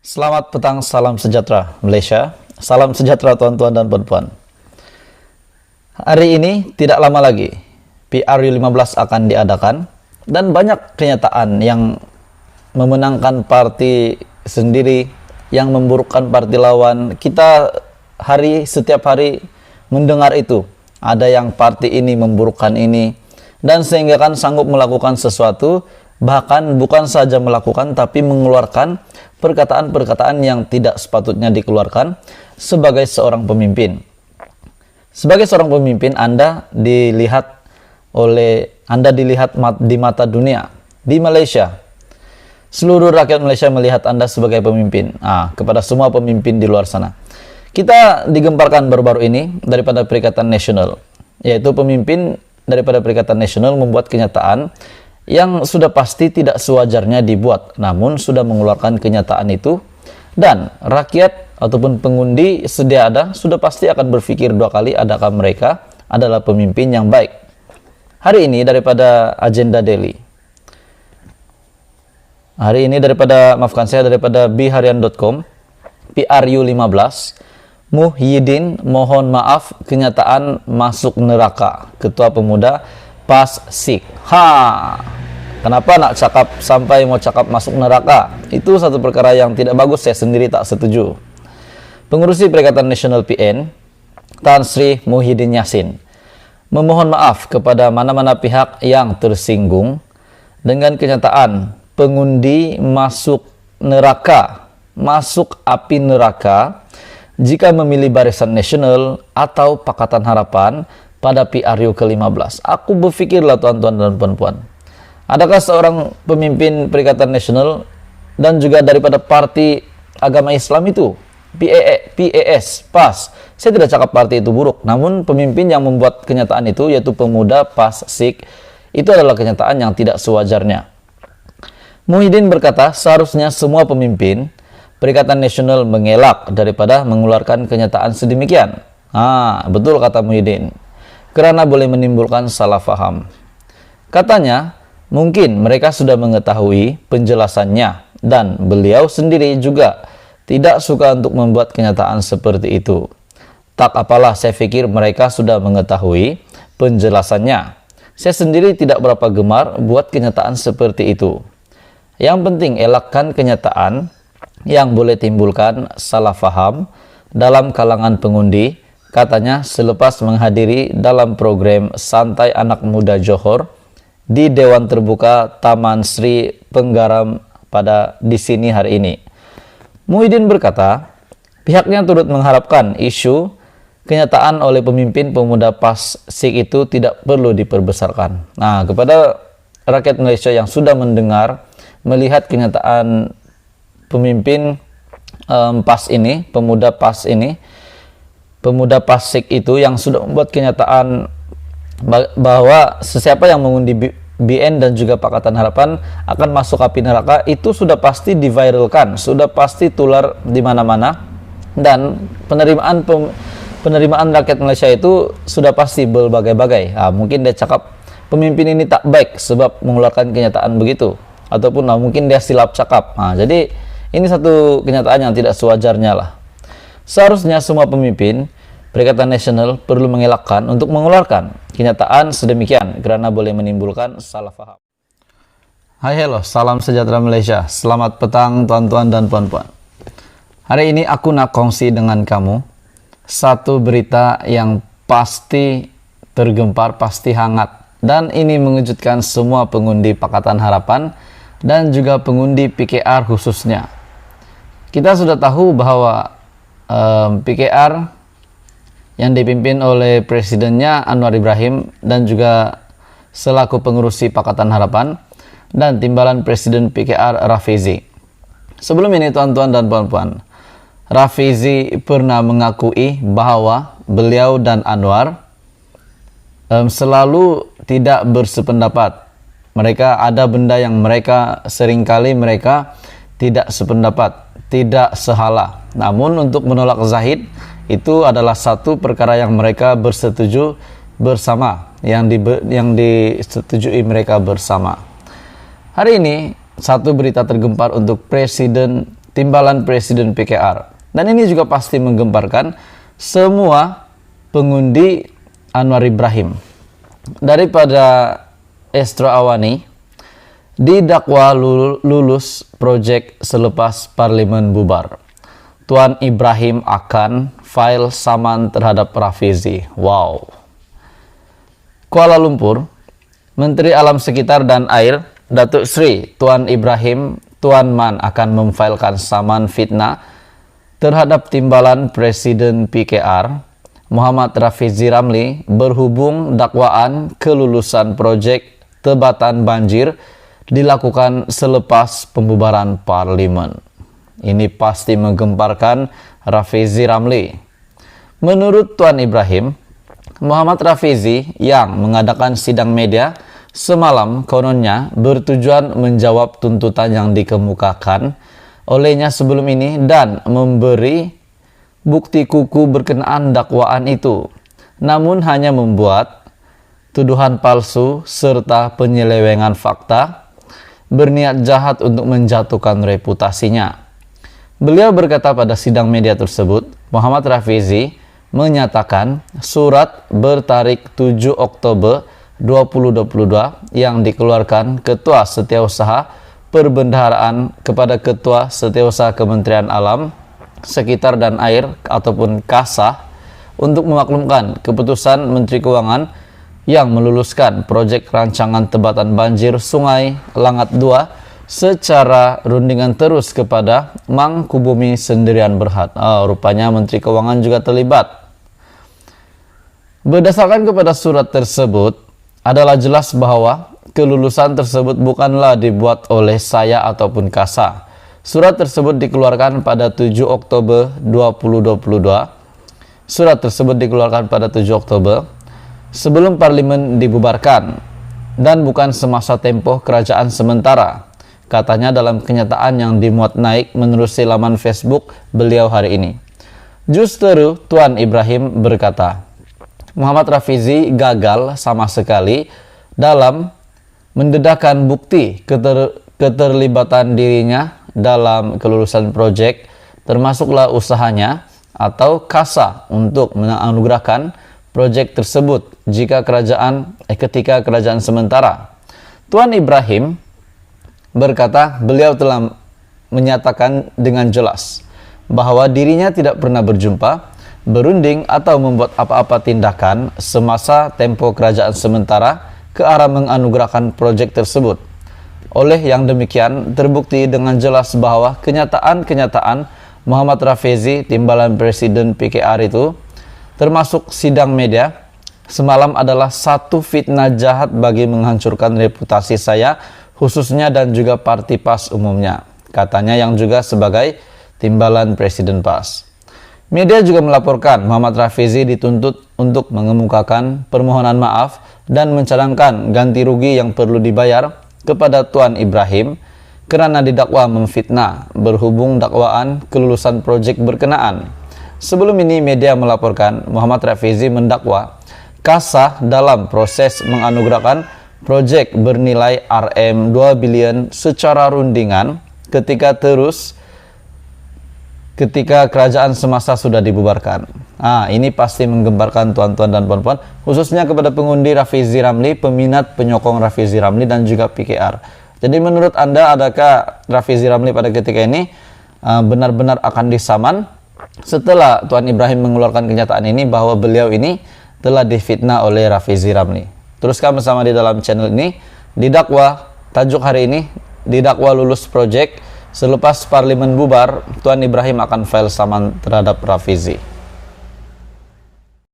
Selamat petang, salam sejahtera Malaysia. Salam sejahtera tuan-tuan dan puan-puan. Hari ini tidak lama lagi PRU15 akan diadakan dan banyak kenyataan yang memenangkan parti sendiri, yang memburukkan parti lawan. Kita setiap hari mendengar itu. Ada yang parti ini memburukkan ini, dan sehingga kan sanggup melakukan sesuatu, bahkan bukan saja melakukan tapi mengeluarkan perkataan-perkataan yang tidak sepatutnya dikeluarkan sebagai seorang pemimpin. Sebagai seorang pemimpin, Anda dilihat di mata dunia, di Malaysia. Seluruh rakyat Malaysia melihat Anda sebagai pemimpin. Kepada semua pemimpin di luar sana. Kita digemparkan baru-baru ini daripada Perikatan Nasional, yaitu pemimpin daripada Perikatan Nasional membuat kenyataan yang sudah pasti tidak sewajarnya dibuat, namun sudah mengeluarkan kenyataan itu, dan rakyat ataupun pengundi sedia ada sudah pasti akan berpikir dua kali adakah mereka adalah pemimpin yang baik. Hari ini daripada Agenda Daily. Hari ini daripada biharian.com, PRU15, Muhyiddin mohon maaf kenyataan masuk neraka Ketua Pemuda PAS SIK. Kenapa nak cakap sampai mau cakap masuk neraka? Itu satu perkara yang tidak bagus, saya sendiri tak setuju. Pengurusi Perikatan Nasional PN, Tan Sri Muhyiddin Yassin, memohon maaf kepada mana-mana pihak yang tersinggung dengan kenyataan pengundi masuk neraka, masuk api neraka jika memilih Barisan Nasional atau Pakatan Harapan pada PRU ke-15. Aku berfikirlah tuan-tuan dan puan-puan, adakah seorang pemimpin Perikatan Nasional dan juga daripada Parti Agama Islam itu, PAS, PAS, saya tidak cakap parti itu buruk, namun pemimpin yang membuat kenyataan itu, yaitu pemuda PAS SIK, itu adalah kenyataan yang tidak sewajarnya. Muhyiddin berkata, seharusnya semua pemimpin Perikatan Nasional mengelak daripada mengeluarkan kenyataan sedemikian. Betul kata Muhyiddin, karena boleh menimbulkan salah faham. Katanya, mungkin mereka sudah mengetahui penjelasannya dan beliau sendiri juga tidak suka untuk membuat kenyataan seperti itu. Tak apalah, saya pikir mereka sudah mengetahui penjelasannya. Saya sendiri tidak berapa gemar buat kenyataan seperti itu. Yang penting elakkan kenyataan yang boleh timbulkan salah faham dalam kalangan pengundi, katanya selepas menghadiri dalam program Santai Anak Muda Johor di Dewan Terbuka Taman Sri Penggaram di sini hari ini. Muhyiddin berkata, pihaknya turut mengharapkan isu kenyataan oleh pemimpin pemuda PAS SIK itu tidak perlu diperbesarkan. Kepada rakyat Malaysia yang sudah mendengar, melihat kenyataan pemimpin PAS ini, pemuda PAS SIK itu yang sudah membuat kenyataan bahwa sesiapa yang mengundi BN dan juga Pakatan Harapan akan masuk api neraka, itu sudah pasti diviralkan, sudah pasti tular di mana-mana, dan penerimaan rakyat Malaysia itu sudah pasti berbagai-bagai. Mungkin dia cakap pemimpin ini tak baik sebab mengeluarkan kenyataan begitu, ataupun mungkin dia silap cakap. Jadi ini satu kenyataan yang tidak sewajarnya lah. Seharusnya semua pemimpin Perikatan Nasional perlu mengelakkan untuk mengeluarkan kenyataan sedemikian karena boleh menimbulkan salah faham. Hai, hello, salam sejahtera Malaysia. Selamat petang tuan-tuan dan puan-puan. Hari ini aku nak kongsi dengan kamu satu berita yang pasti tergempar, pasti hangat, dan ini mengejutkan semua pengundi Pakatan Harapan dan juga pengundi PKR khususnya. Kita sudah tahu bahwa PKR yang dipimpin oleh presidennya Anwar Ibrahim dan juga selaku pengurusi Pakatan Harapan dan timbalan presiden PKR Rafizi. Sebelum ini tuan-tuan dan puan-puan, Rafizi pernah mengakui bahwa beliau dan Anwar selalu tidak bersependapat. Mereka ada benda yang seringkali mereka tidak sependapat, tidak sehala. Namun untuk menolak Zahid itu adalah satu perkara yang mereka bersetuju bersama, yang disetujui mereka bersama. Hari ini satu berita tergempar untuk Presiden timbalan Presiden PKR. Dan ini juga pasti menggemparkan semua pengundi Anwar Ibrahim. Daripada Estro Awani didakwa lulus proyek selepas parlemen bubar. Tuan Ibrahim akan file saman terhadap Rafizi. Wow. Kuala Lumpur, Menteri Alam Sekitar dan Air Datuk Sri Tuan Ibrahim Tuan Man akan memfilekan saman fitnah terhadap timbalan Presiden PKR Muhammad Rafizi Ramli berhubung dakwaan kelulusan proyek tebatan banjir dilakukan selepas pembubaran parlimen. Ini pasti menggemparkan Rafizi Ramli. Menurut Tuan Ibrahim, Muhammad Rafizi yang mengadakan sidang media semalam kononnya bertujuan menjawab tuntutan yang dikemukakan olehnya sebelum ini dan memberi bukti kuku berkenaan dakwaan itu, namun hanya membuat tuduhan palsu serta penyelewengan fakta, berniat jahat untuk menjatuhkan reputasinya. Beliau berkata pada sidang media tersebut, Muhammad Rafizi menyatakan surat bertarik 7 Oktober 2022 yang dikeluarkan Ketua Setiausaha Perbendaharaan kepada Ketua Setiausaha Kementerian Alam, Sekitar dan Air ataupun KASA untuk memaklumkan keputusan Menteri Keuangan yang meluluskan proyek rancangan tebatan banjir Sungai Langat II secara rundingan terus kepada Mangkubumi Sendirian Berhad. Rupanya Menteri Keuangan juga terlibat. Berdasarkan kepada surat tersebut, adalah jelas bahwa kelulusan tersebut bukanlah dibuat oleh saya ataupun KASA. Surat tersebut dikeluarkan pada 7 Oktober 2022. Surat tersebut dikeluarkan pada 7 Oktober sebelum parlimen dibubarkan dan bukan semasa tempoh kerajaan sementara, katanya dalam kenyataan yang dimuat naik menerusi laman Facebook beliau hari ini. Justru Tuan Ibrahim berkata, Muhammad Rafizi gagal sama sekali dalam mendedahkan bukti keterlibatan dirinya dalam kelulusan proyek, termasuklah usahanya atau KASA untuk menganugerahkan proyek tersebut ketika kerajaan sementara. Tuan Ibrahim berkata beliau telah menyatakan dengan jelas bahwa dirinya tidak pernah berjumpa, berunding atau membuat apa-apa tindakan semasa tempo kerajaan sementara ke arah menganugerahkan proyek tersebut. Oleh yang demikian, terbukti dengan jelas bahwa kenyataan-kenyataan Muhammad Rafizi, timbalan Presiden PKR itu, termasuk sidang media semalam adalah satu fitnah jahat bagi menghancurkan reputasi saya, khususnya dan juga parti PAS umumnya, katanya yang juga sebagai timbalan Presiden PAS. Media juga melaporkan Muhammad Rafizi dituntut untuk mengemukakan permohonan maaf dan mencadangkan ganti rugi yang perlu dibayar kepada Tuan Ibrahim karena didakwa memfitnah berhubung dakwaan kelulusan proyek berkenaan. Sebelum ini media melaporkan Muhammad Rafizi mendakwa KASA dalam proses menganugerahkan proyek bernilai Rm 2 bilion secara rundingan ketika kerajaan semasa sudah dibubarkan. Ini pasti menggemparkan tuan-tuan dan puan-puan, khususnya kepada pengundi Rafizi Ramli, peminat penyokong Rafizi Ramli dan juga PKR. Jadi menurut Anda, adakah Rafizi Ramli pada ketika ini benar-benar akan disaman setelah Tuan Ibrahim mengeluarkan kenyataan ini bahwa beliau ini telah difitnah oleh Rafizi Ramli? Teruskan bersama di dalam channel ini. Didakwa, tajuk hari ini, didakwa lulus proyek selepas parlimen bubar, Tuan Ibrahim akan file saman terhadap Rafizi.